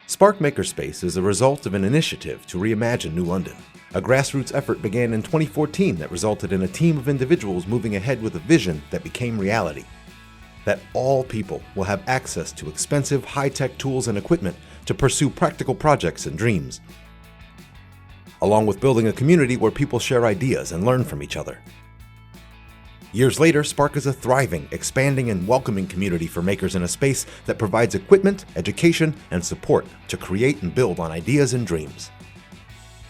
Spark Makerspace is a result of an initiative to reimagine New London. A grassroots effort began in 2014 that resulted in a team of individuals moving ahead with a vision that became reality. That all people will have access to expensive, high-tech tools and equipment to pursue practical projects and dreams, along with building a community where people share ideas and learn from each other. Years later, Spark is a thriving, expanding, and welcoming community for makers in a space that provides equipment, education, and support to create and build on ideas and dreams.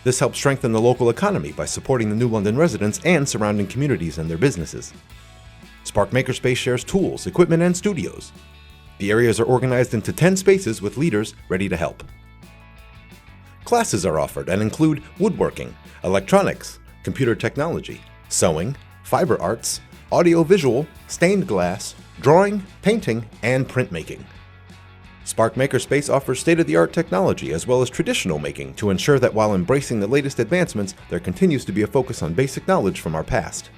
This helps strengthen the local economy by supporting the New London residents and surrounding communities and their businesses. Spark Makerspace shares tools, equipment, and studios. The areas are organized into 10 spaces with leaders ready to help. Classes are offered and include woodworking, electronics, computer technology, sewing, fiber arts, audio-visual, stained glass, drawing, painting, and printmaking. Spark Makerspace offers state-of-the-art technology as well as traditional making to ensure that while embracing the latest advancements, there continues to be a focus on basic knowledge from our past.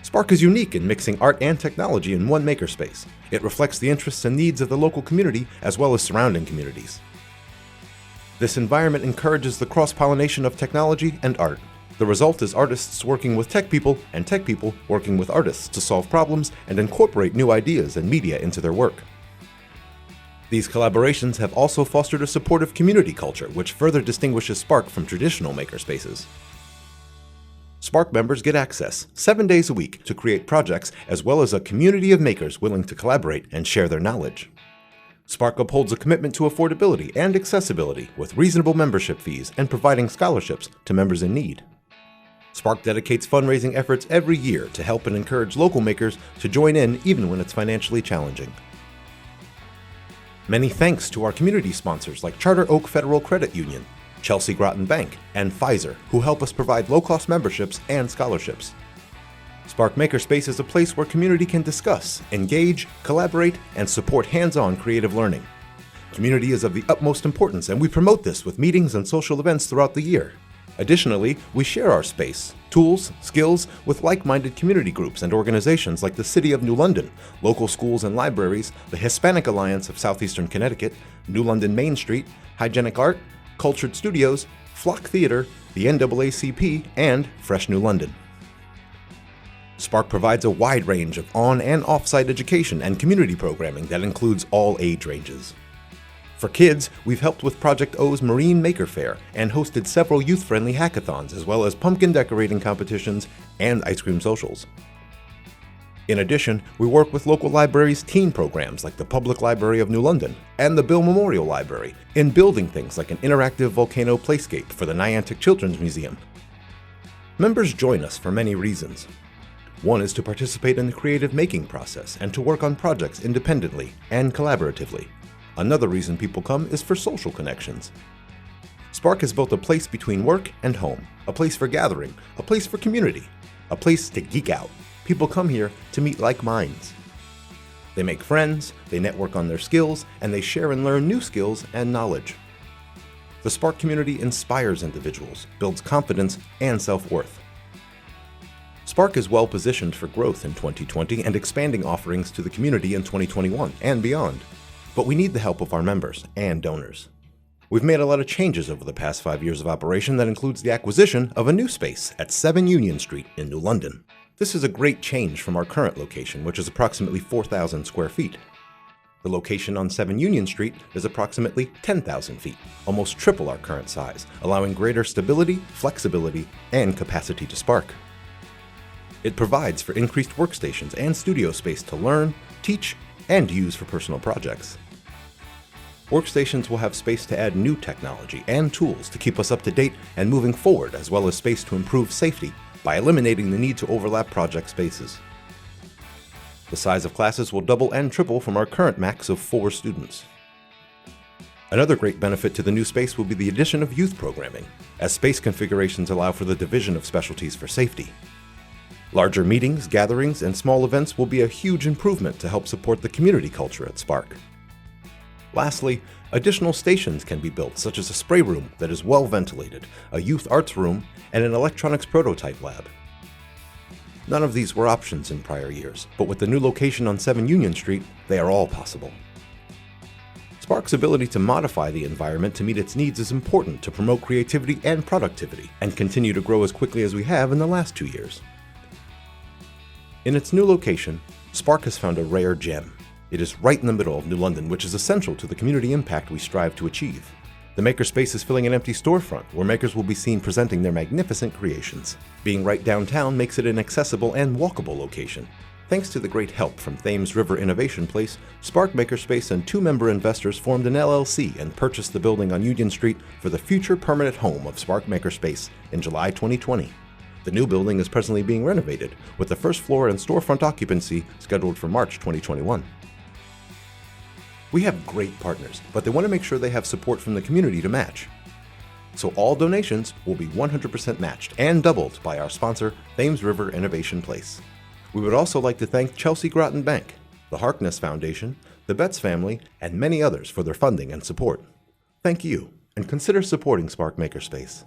Spark is unique in mixing art and technology in one makerspace. It reflects the interests and needs of the local community as well as surrounding communities. This environment encourages the cross-pollination of technology and art. The result is artists working with tech people and tech people working with artists to solve problems and incorporate new ideas and media into their work. These collaborations have also fostered a supportive community culture, which further distinguishes Spark from traditional makerspaces. Spark members get access 7 days a week to create projects, as well as a community of makers willing to collaborate and share their knowledge. Spark upholds a commitment to affordability and accessibility with reasonable membership fees and providing scholarships to members in need. Spark dedicates fundraising efforts every year to help and encourage local makers to join in even when it's financially challenging. Many thanks to our community sponsors like Charter Oak Federal Credit Union, Chelsea Groton Bank, and Pfizer, who help us provide low-cost memberships and scholarships. Spark Makerspace is a place where community can discuss, engage, collaborate, and support hands-on creative learning. Community is of the utmost importance, and we promote this with meetings and social events throughout the year. Additionally, we share our space, tools, skills with like-minded community groups and organizations like the City of New London, local schools and libraries, the Hispanic Alliance of Southeastern Connecticut, New London Main Street, Hygienic Art, Cultured Studios, Flock Theater, the NAACP, and Fresh New London. Spark provides a wide range of on- and off-site education and community programming that includes all age ranges. For kids, we've helped with Project O's Marine Maker Fair and hosted several youth-friendly hackathons, as well as pumpkin decorating competitions and ice cream socials. In addition, we work with local libraries' teen programs like the Public Library of New London and the Bill Memorial Library in building things like an interactive volcano playscape for the Niantic Children's Museum. Members join us for many reasons. One is to participate in the creative making process and to work on projects independently and collaboratively. Another reason people come is for social connections. Spark is both a place between work and home, a place for gathering, a place for community, a place to geek out. People come here to meet like minds. They make friends, they network on their skills, and they share and learn new skills and knowledge. The Spark community inspires individuals, builds confidence and self-worth. Spark is well positioned for growth in 2020 and expanding offerings to the community in 2021 and beyond. But we need the help of our members and donors. We've made a lot of changes over the past 5 years of operation that includes the acquisition of a new space at 7 Union Street in New London. This is a great change from our current location, which is approximately 4,000 square feet. The location on 7 Union Street is approximately 10,000 feet, almost triple our current size, allowing greater stability, flexibility, and capacity to Spark. It provides for increased workstations and studio space to learn, teach, and use for personal projects. Workstations will have space to add new technology and tools to keep us up to date and moving forward, as well as space to improve safety by eliminating the need to overlap project spaces. The size of classes will double and triple from our current max of 4 students. Another great benefit to the new space will be the addition of youth programming, as space configurations allow for the division of specialties for safety. Larger meetings, gatherings, and small events will be a huge improvement to help support the community culture at Spark. Lastly, additional stations can be built, such as a spray room that is well ventilated, a youth arts room, and an electronics prototype lab. None of these were options in prior years, but with the new location on 7 Union Street, they are all possible. Spark's ability to modify the environment to meet its needs is important to promote creativity and productivity, and continue to grow as quickly as we have in the last 2 years. In its new location, Spark has found a rare gem. It is right in the middle of New London, which is essential to the community impact we strive to achieve. The Makerspace is filling an empty storefront where makers will be seen presenting their magnificent creations. Being right downtown makes it an accessible and walkable location. Thanks to the great help from Thames River Innovation Place, Spark Makerspace and 2 member investors formed an LLC and purchased the building on Union Street for the future permanent home of Spark Makerspace in July 2020. The new building is presently being renovated, with the first floor and storefront occupancy scheduled for March 2021. We have great partners, but they want to make sure they have support from the community to match. So all donations will be 100% matched and doubled by our sponsor, Thames River Innovation Place. We would also like to thank Chelsea Groton Bank, the Harkness Foundation, the Betts family, and many others for their funding and support. Thank you, and consider supporting Spark Makerspace.